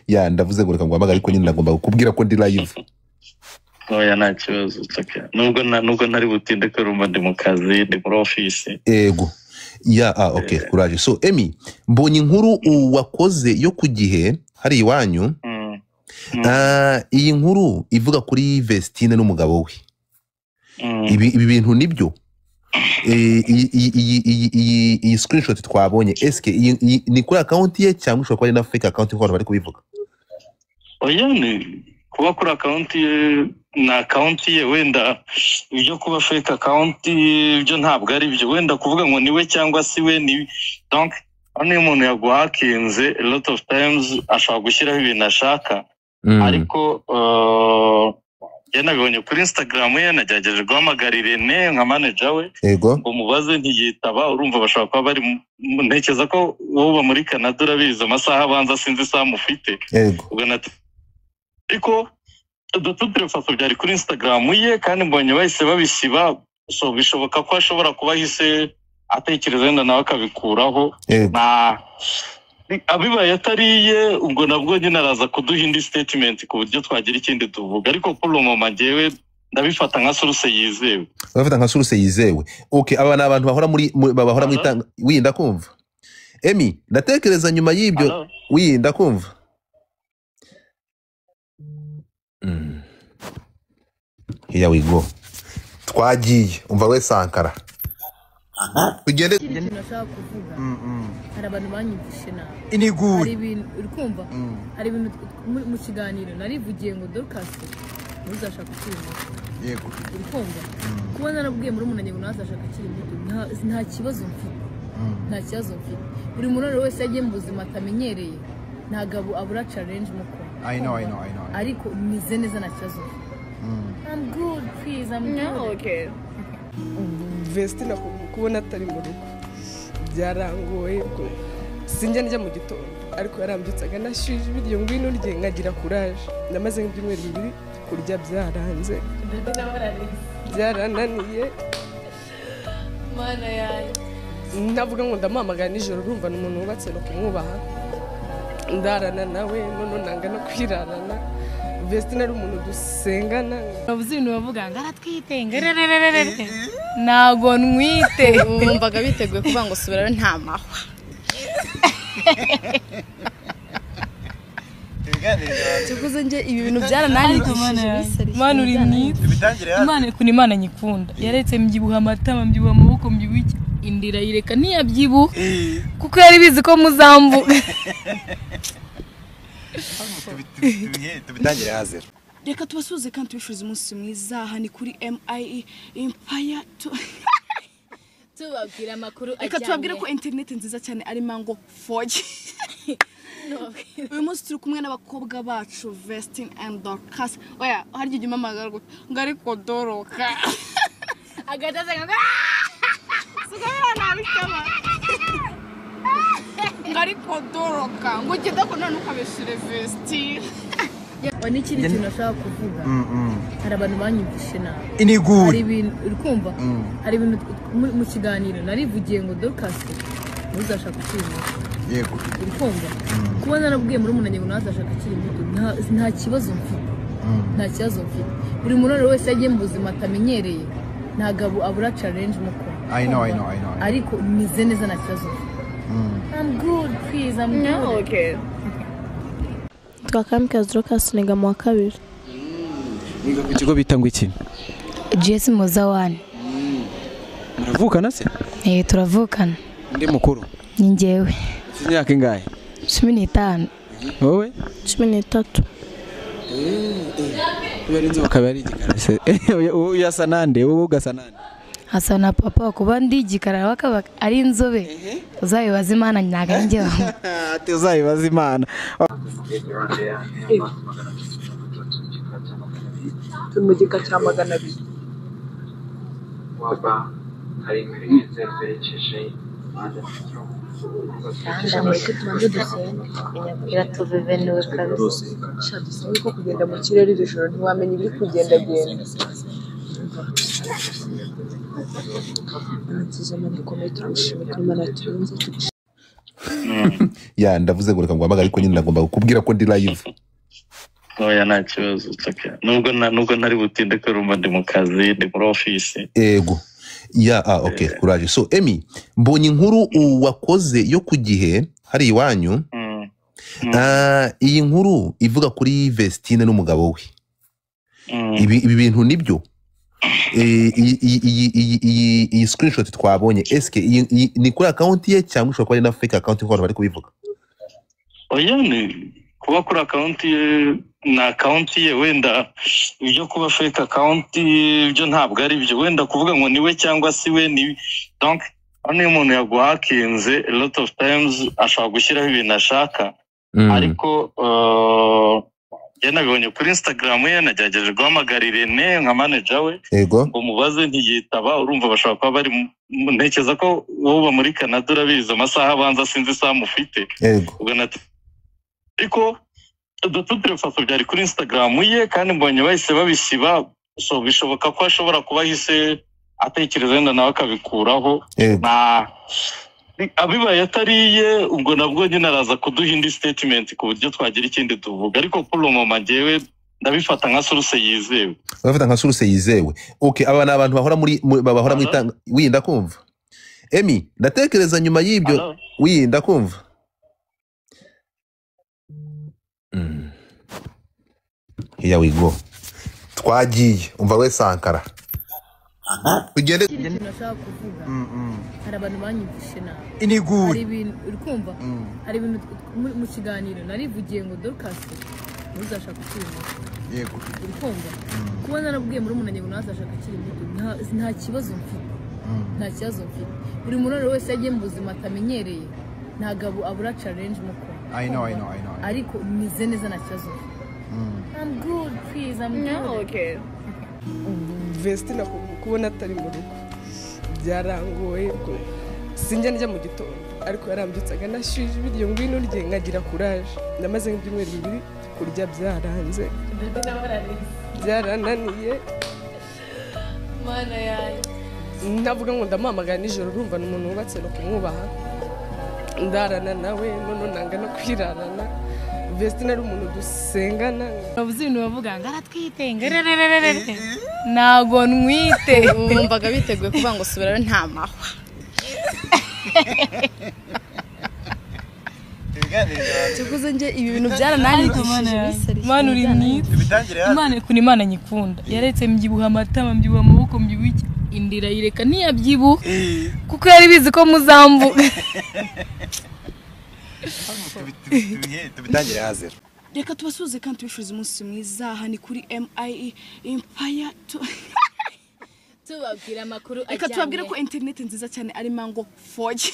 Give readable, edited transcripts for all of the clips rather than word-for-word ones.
ya ndavuze ngo reka nguhamagare ariko nyine ndagomba kukubwira ko ndi live. Oya nta kibazo cyaka. Nubwo ntari butinde ko rumba ndi mu kazi ndi muri office. Ego. Ya okay courage. So Emi, mbonye inkuru wakoze yo ku Gihe hari iwanyu. Iyi nkuru ivuga kuri Vestine n'umugabo we. Ibi bintu nibyo. Iyi screenshot twabonye eske ni kuri account ye cyangwa ushobora kuba ari na fake account y'abantu bari kubivuga? Oya ni kuba kuri account ye na account ye wenda ibyo kuba fake account byo ntabwo ari byo wenda kuvuga ngo niwe cyangwa si we ni donc hano umuntu yaguhakinze a lot of times ashaka gushyiraho ibintu ashaka ariko nabibonye kuri Instagram ye nagerageje guhamagarira ne nka manager we ngo mubaze ntiyitaba urumva bashaka kuba bari ntekeza ko wowe uba muri Canada urabizi amasaha abanza sinzi isaha mufite ubwo ariko dututre faso byari kuri Instagram ye kandi mbonye bahise babisiba so bishoboka ko ashobora kuba hise atekereza wenda nawe akabikuraho na abibaye atariye ubwo nabwo nyine araza kuduha indi statement ku buryo twagira ikindi tuvuga ariko kuri uwo mama ngewe ndabifata nka source yizewe. Bafata nka source yizewe. Okay, aba ni abantu bahora mu itanga winda kumva. Emi, ndatekereza nyuma y'ibyo winda kumva. Here we go. Twagiye umva we Sankara. Ugende nashaka kuvuga. Hari abantu banyumvishe na. Iniguri. Hari ibintu urikumva? Hari ibintu mu kiganiro narivugiye ngo Dorcas uzashaka kwimuka. Yego. Urikumva? Kuba narabwiye muri umunanye ngo nazashaka kwimuka nta kibazo mfite. Nta kibazo mfite. Buri muntu wese yagiye mu buzima atamenyereye ntagabo abura challenge muko. I know. Ariko nize neza na kibazo. I'm good, please. I'm good. Okay. Vestine kubona atari mu rugo byarangoye ko sinjya njya mu gitondo ariko yarambyutsaga nashije ibiryo ngwino urye nkagira courage namaze nk'ibyumweru bibiri kurya byaranze byarananiye mana yawe ndavuga ngo ndamuhamagara nijoro urumva n'umuntu wubatse no kumwubaha ndarana nawe none nanga no kwirarana Vestine ari umuntu dusengana bavuze ibintu bavuga ngo aratwite ngererererere nago nwite umvaga biteguye kuvuga ngo subirayo nta mahwa tukuze nje ibi bintu byarananyigishije mana uri mwite Imana kuni Imana nyikunda yaretse mbyibuha amatama mbyibuha amaboko mbyibuha indira yireka ntiyabyibuha kuko yari bizi ko muzambu tubitangire hazero. Reka tubasuze kandi tubifuriza umunsi mwiza hani kuri MIE Empire tubabwira amakuru ajyanye. Reka tubabwire ko internet nziza cyane ari Mango 4G. Uyu munsi turi kumwe n'abakobwa bacu Vestine and Dorcas. Oya harya ujye umamagara ngo ariko Doroka. Agataza ngo sugabira nabikaba. Ariko Doroka ngo genda ko none ukabeshire Vestine. Wani ikindi kintu nashaka kuvuga. Hari abantu banyumvishe na. Iniguri. Hari ibintu urikumva? Hari ibintu mu kiganiro narivugiye ngo Dorcas uzashaka kwimuka. Yego. Urikumva? Kuba narabwiye muri umunanye ngo nazashaka kwimuka nta kibazo mfite. Nta kibazo mfite. Buri muntu wese yagiye mu buzima atamenyereye ntagabo abura challenge muko. I know. Ariko nize neza na kibazo. I'm good, please. I'm good. Okay. Twakamikazi Dorcas niga mu wa kabiri. Niga ku kigo bita ngo iki? GS Muzawani. Muravukana se? Turavukana. Ndi mukuru. Ni njyewe. Imyaka ingahe? 15. Wowe? 13. Uyarinze bakabari igikara se. Uyasa nande, wowe ugasa nande? Asa na papa kuba ndi igikara bakaba ari inzobe. Uzayibaza Imana nyaga njyewe. Ati uzayibaza Imana. tumugika cya 200 waba hari ibintu zerekeje Ndamureke tubanze dusenge iratuvevenewe kabisa. dusenge ko kugenda mu kirere iri joro ntiwamenya ibiri kugendagenda Nziza dukomeye tumushimira Imana turinze ya ndavuze ngo reka nguhamagare ariko nyine ndagomba kukubwira ko ndi live. Oya nta kibazo nubwo ntari butinde ko rumba ndi mu kazi ndi muri office. Ego. Ya okay courage. So Emmy, mbonye inkuru wakoze yo ku gihe hari iwanyu. Iyi nkuru ivuga kuri Vestine n'umugabo we. Ibi bintu nibyo. Iyi screenshot twabonye eske ni kuri account ye cyangwa ushobora kuba ari na fake account nk'abantu bari kubivuga? Oya ni kuba kuri account ye na account ye wenda ibyo kuba fake account byo ntabwo ari byo wenda kuvuga ngo niwe cyangwa si we ni donc hano umuntu yaguhakinze a lot of times ashobora gushyiraho ibintu ashaka ariko nabibonye kuri Instagram ye nagerageje guhamagara Irene nka manager we ngo mubaze ntiyitaba urumva bashobora kuba bari ntekereza ko wowe uba muri Canada urabizi amasaha abanza sinzi isaha mufite ariko dututre faso byari kuri Instagram ye kandi mbonye bahise babisiba so bishoboka ko ashobora kuba hise atekereza wenda nawe akabikuraho na abibaye atariye ubwo nabwo nyine araza kuduha indi statement ku buryo twagira ikindi tuvuga ariko kuri uwo mama ngewe ndabifata nka source yizewe. Bafata nka source yizewe. Okay, aba ni abantu bahora mu itanga winda kumva. Emmy, ndatekereza nyuma y'ibyo winda kumva. Here we go. Twagiye umva we Sankara. Ugende nashaka kuvuga. Hari abantu banyumvishe nabi. Iniguri. Hari ibintu urikumva? Hari ibintu mu kiganiro narivugiye ngo Dorcas uzashaka kwimura. Yego. Urikumva? Kuba narabwiye muri umunanye ngo nazashaka kwimura nta kibazo mfite. Nta kibazo mfite. Buri muntu wese yagiye mu buzima atamenyereye ntagabo abura challenge muko. I know. Ariko nize neza nta kibazo. I'm good, please. I'm good. Okay. Vestine kubona atari mu rugo byarangoye ko sinjya njya mu gitondo ariko yarambyutsaga nashyuje ibiryo ngwino urye nkagira courage namaze nk'ibyumweru bibiri kurya byaranze byarananiye mana yawe ndavuga ngo ndamuhamagara nijoro urumva n'umuntu wubatse no kumwubaha ndarana nawe none nanga no kwirarana Vestine ari umuntu dusengana bavuze ibintu bavuga ngo aratwite ngererererere nago nwite umvaga biteguye kuvuga ngo subirayo nta mahwa tukuze nje ibi bintu byarananyigishije mana uri mwite Imana kuni Imana nyikunda yaretse mbyibuha amatama mbyibuha amaboko mbyibuha indira yireka ntiyabyibuha kuko yari bizi ko muzamvuga tubitangire hazero. Reka tubasuze kandi tubifuriza umunsi mwiza hani kuri MIE Empire tubabwira amakuru reka tubabwire ko internet nziza cyane ari mango 4G.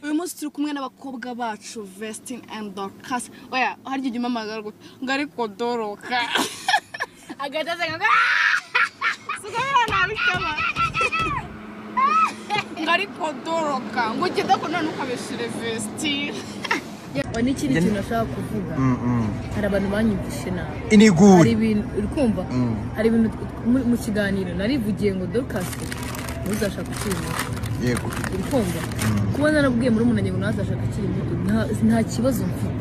Uyu munsi turi kumwe n'abakobwa bacu Vestine and Dorcas. Oya harya ujya umamagara ngo ariko Doroka agataze ngo sugabira nabikaba ariko Doroka ngo genda ko none ukabeshire Vestine. Wani ikindi kintu nashaka kuvuga. Hari abantu banyumvishe nabi. Iniguri. Hari ibintu urikumva? Hari ibintu mu kiganiro narivugiye ngo Dorcas uzashaka kwimura. Yego. Urikumva? Kuba narabwiye muri umunanye ngo nazashaka kwimura nta kibazo mfite.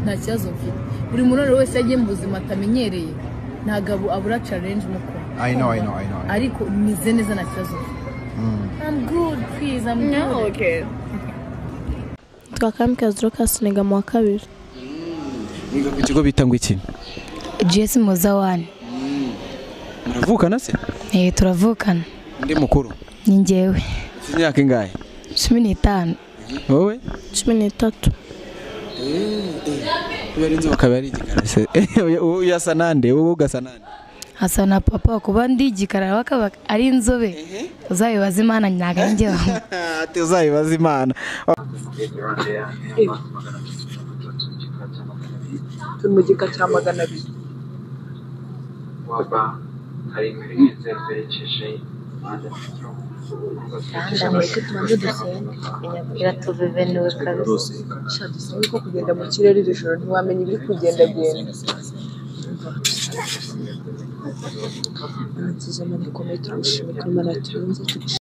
Nta kibazo mfite. Buri muntu wese yagiye mu buzima atamenyereye ntagabo abura challenge muko. I know. Ariko nize neza nta kibazo. I'm good, please. I'm good. Okay. Twakamikazi Dorcas niga mu wa kabiri. Niga ku kigo bita ngo iki? GS Muzawani. Muravukana se? Turavukana. Ndi mukuru. Ni njyewe. Imyaka ingahe? 15. Wowe? 13. Kubera inzo bakaba ari igikara se. Uyasa nande, wowe ugasa nande? Asa na papa kuba ndi igikara bakaba ari inzobe. Uzayibaza Imana nyaga njyewe. Ati uzayibaza Imana. Tumugika cya 200. waba hari ibintu zerekeje ndamureke tubanze dusenge biratubivenewe kabisa Shadusenge ko kugenda mu kirere iri joro ntiwamenya ibiri kugendagenda Ntiziza mu dukomeye turishimye kuri Imana turinze